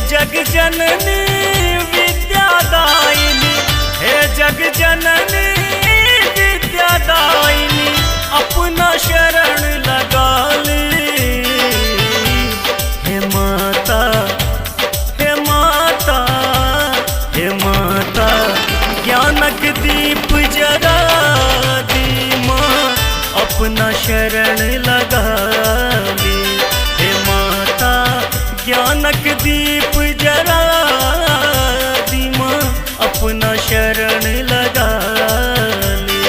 जग जननी विद्यादायिनी, हे जग जननी विद्यादायिनी, अपना शरण लगा ली। हे माता, हे माता, हे माता, ज्ञानक दीप जगा दी माँ, अपना शरण लगा ली। हे माता, ज्ञानक दीप जरा दी माँ, अपना शरण लगा ले।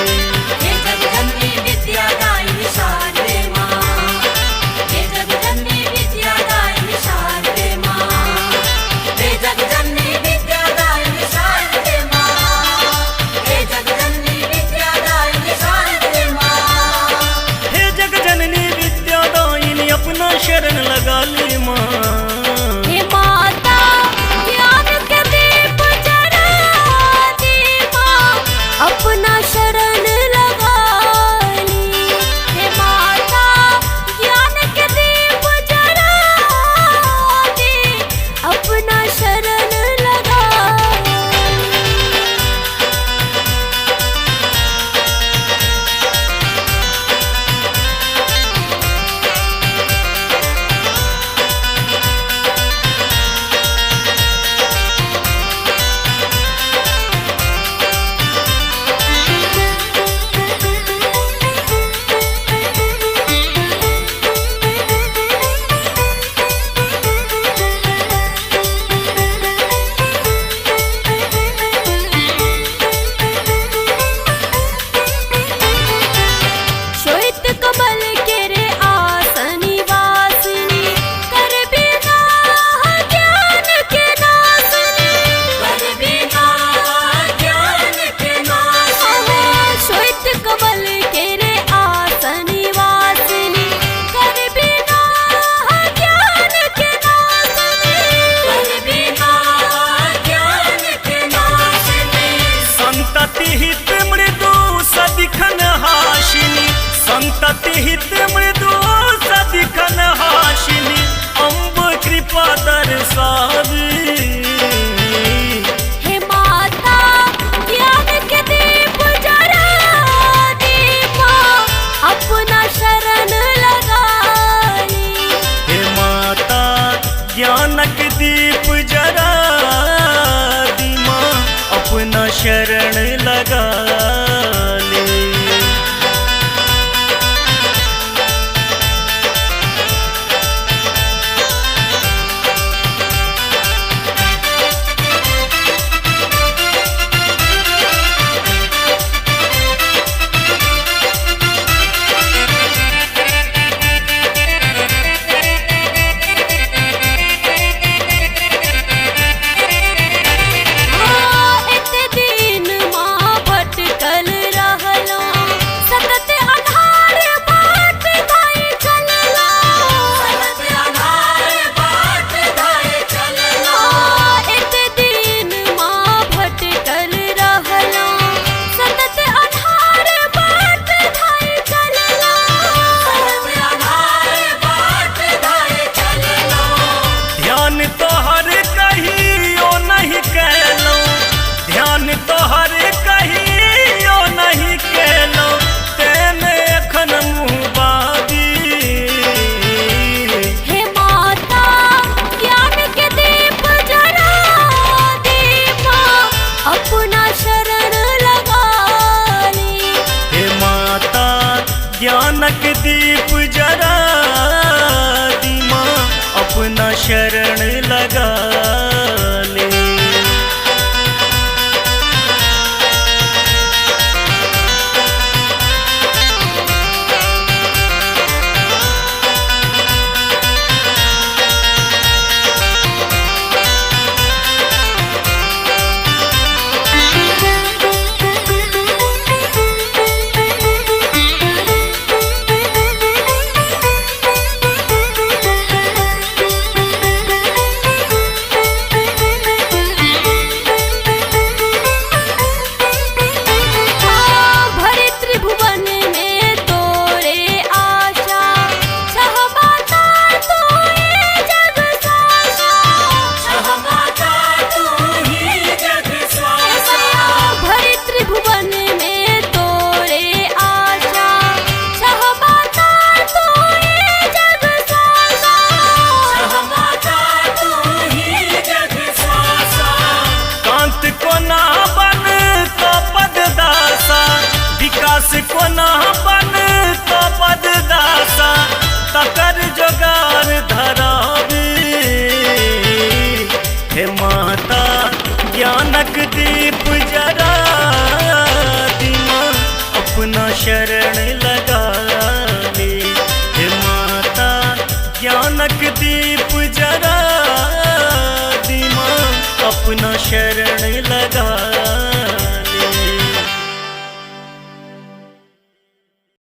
हे जगजननी विद्यादायिनी शारदे माँ, हे जगजननी विद्यादायिनी शारदे माँ, हे जगजननी विद्यादायिनी शारदे माँ, हे जगजननी विद्यादायिनी शारदे माँ। हे जगजननी विद्यादायिनी, अपना शरण लगा ले माँ। अपना शरण लगा ली। हे माता, ज्ञान के दीप जला दी, अपना शरण लगा अपना शरण